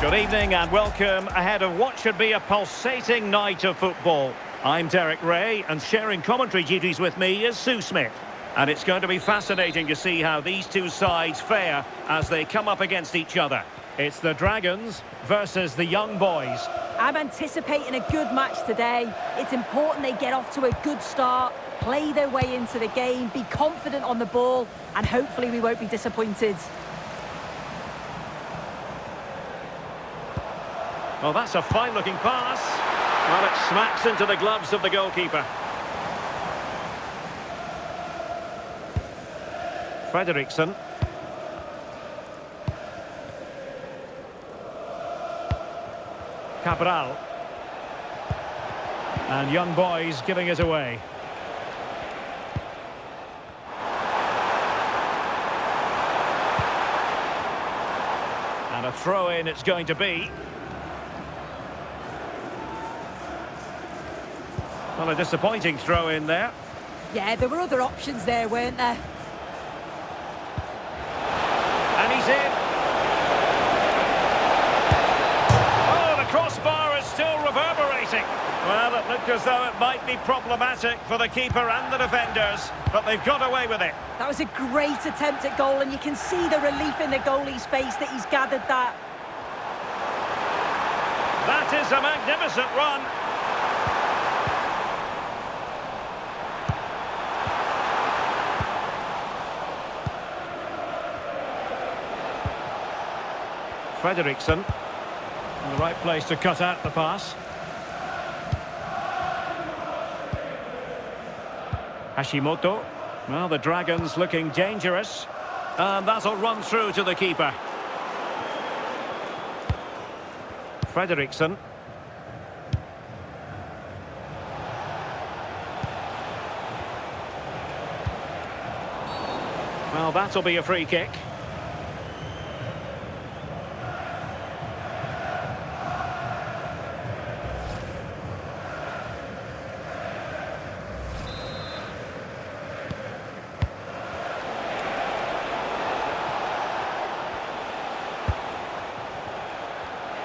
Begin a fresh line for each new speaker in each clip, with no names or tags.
Good evening and welcome ahead of what should be a pulsating night of football. I'm Derek Ray, and sharing commentary duties with me is Sue Smith. And it's going to be fascinating to see how these two sides fare as they come up against each other. It's the Dragons versus the Young Boys.
I'm anticipating a good match today. It's important they get off to a good start, play their way into the game, be confident on the ball, and hopefully we won't be disappointed.
Well, that's a fine-looking pass. Well, it smacks into the gloves of the goalkeeper. Frederiksen. Cabral. And Young Boys giving it away. And a throw-in it's going to be. Well, a disappointing throw-in there.
Yeah, there were other options there, weren't there?
And he's in. Oh, the crossbar is still reverberating. Well, it looked as though it might be problematic for the keeper and the defenders, but they've got away with it.
That was a great attempt at goal, and you can see the relief in the goalie's face that he's gathered that.
That is a magnificent run. Frederiksen in the right place to cut out the pass. Hashimoto. Well, the Dragons looking dangerous. And that'll run through to the keeper. Frederiksen. Well, that'll be a free kick.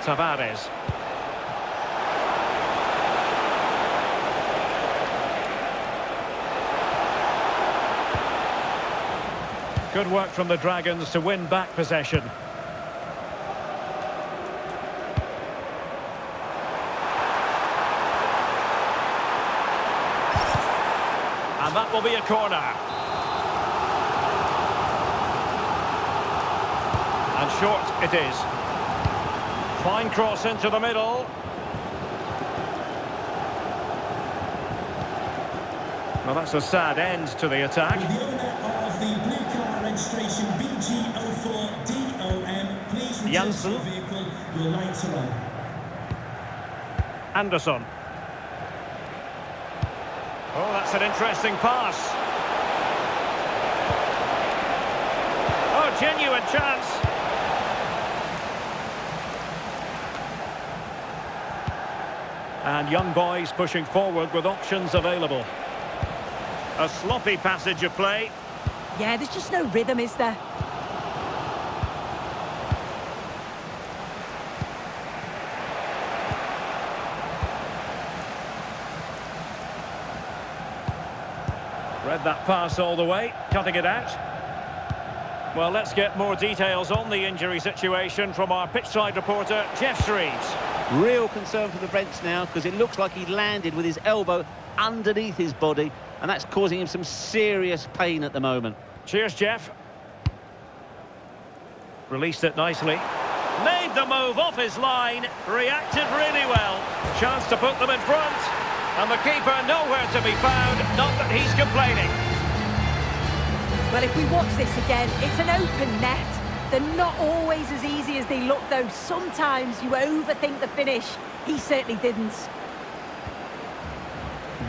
Tavares. Good work from the Dragons to win back possession. And that will be a corner. And short it is. Fine cross into the middle. Well, that's a sad end to the attack.
The owner of the blue car registration BG04DOM, please return to your vehicle. Your lights are on.
Anderson. Oh, that's an interesting pass. Oh, genuine chance. And Young Boys pushing forward with options available. A sloppy passage of play.
Yeah, there's just no rhythm, is there?
Read that pass all the way, cutting it out. Well, let's get more details on the injury situation from our pitchside reporter, Jeff Shreves.
Real concern for the Reds now, because it looks like he landed with his elbow underneath his body, and that's causing him some serious pain at the moment.
Cheers, Jeff. Released it nicely. Made the move off his line. Reacted really well. Chance to put them in front. And the keeper nowhere to be found. Not that he's complaining.
Well, if we watch this again, it's an open net. They're not always as easy as they look, though. Sometimes you overthink the finish. He certainly didn't.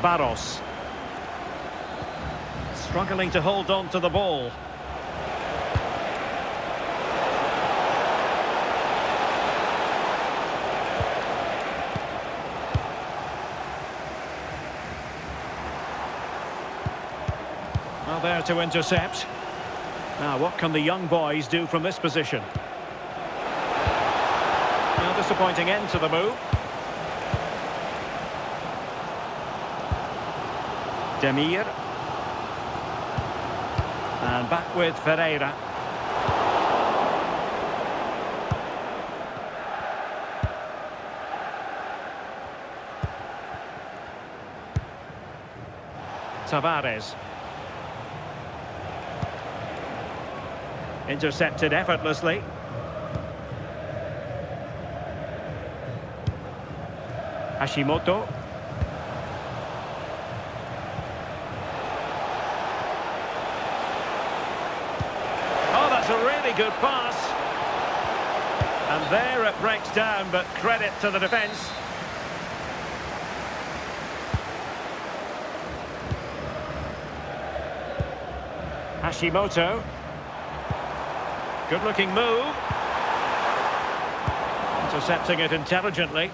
Barros. Struggling to hold on to the ball. Well, there to intercept. Now, what can the Young Boys do from this position? disappointing end to the move. Demir. And back with Ferreira. Tavares. Intercepted effortlessly. Hashimoto. Oh, that's a really good pass. And there it breaks down, but credit to the defence. Hashimoto. Good-looking move. Intercepting it intelligently.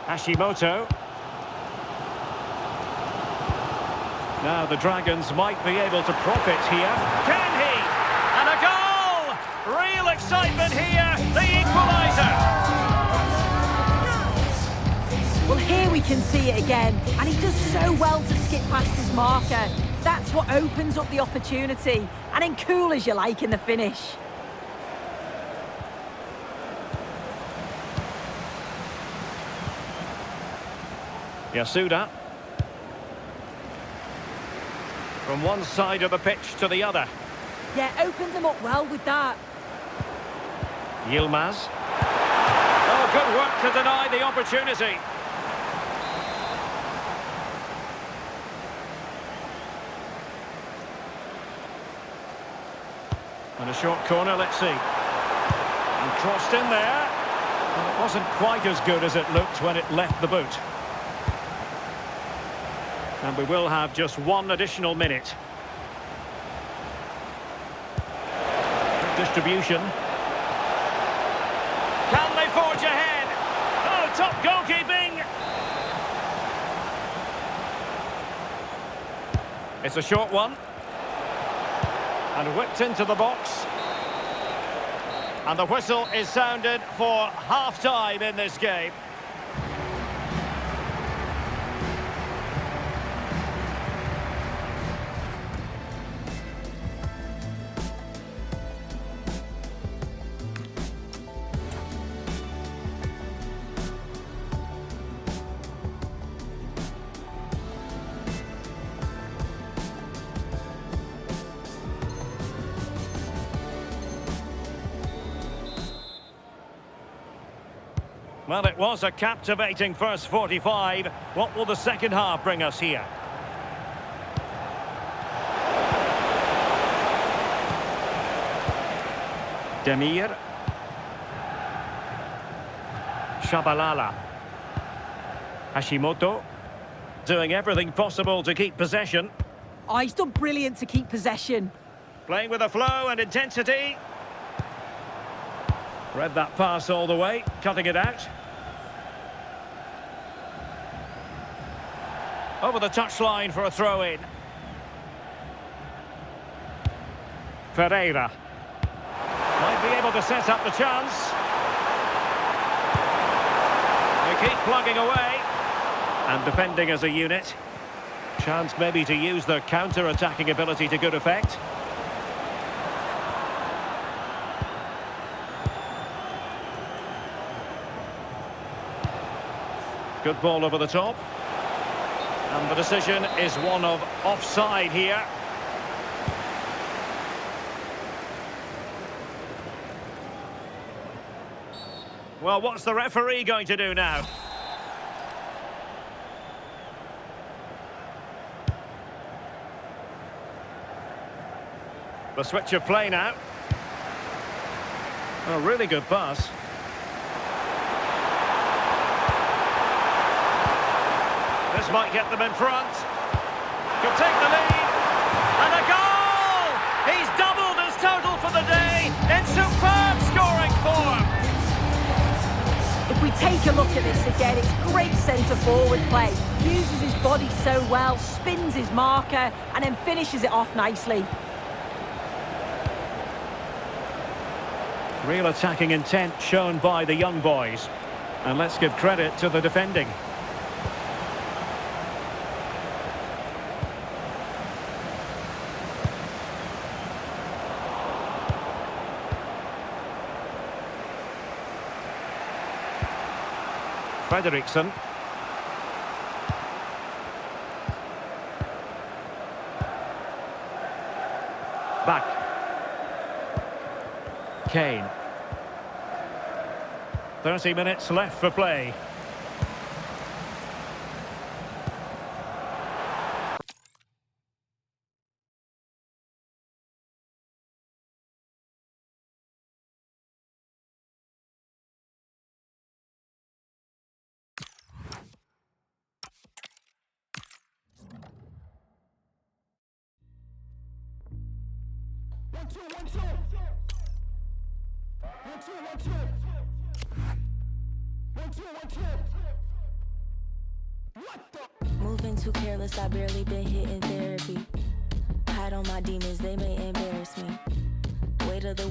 Hashimoto. Now the Dragons might be able to profit here. Can he? And a goal! Real excitement here. The equaliser.
Well, here we can see it again, and he does so well to skip past his marker. That's what opens up the opportunity, and then cool as you like in the finish.
Yasuda. From one side of the pitch to the other.
Yeah, opened them up well with that.
Yilmaz. Oh, good work to deny the opportunity. And a short corner, let's see. And crossed in there. And it wasn't quite as good as it looked when it left the boot. And we will have just one additional minute. Distribution. Can they forge ahead? Oh, top goalkeeping! It's a short one. And whipped into the box. And the whistle is sounded for half-time in this game. Well, it was a captivating first 45. What will the second half bring us here? Demir. Shabalala. Hashimoto. Doing everything possible to keep possession.
Oh, he's done brilliant to keep possession.
Playing with a flow and intensity. Read that pass all the way, cutting it out. Over the touchline for a throw-in. Ferreira. Might be able to set up the chance. They keep plugging away. And defending as a unit. Chance maybe to use their counter-attacking ability to good effect. Good ball over the top. And the decision is one of offside here. Well, what's the referee going to do now? The switch of play now. A really good pass. This might get them in front. Could take the lead. And a goal! He's doubled his total for the day in superb scoring form.
If we take a look at this again. It's great centre-forward play. Uses his body so well, spins his marker, and then finishes it off nicely.
Real attacking intent shown by the young boys. And let's give credit to the defending. Frederiksen. Back. Kane. 30 minutes left for play.
Moving too careless, I barely been hitting therapy. Hide on my demons, they may embarrass me. Weight of the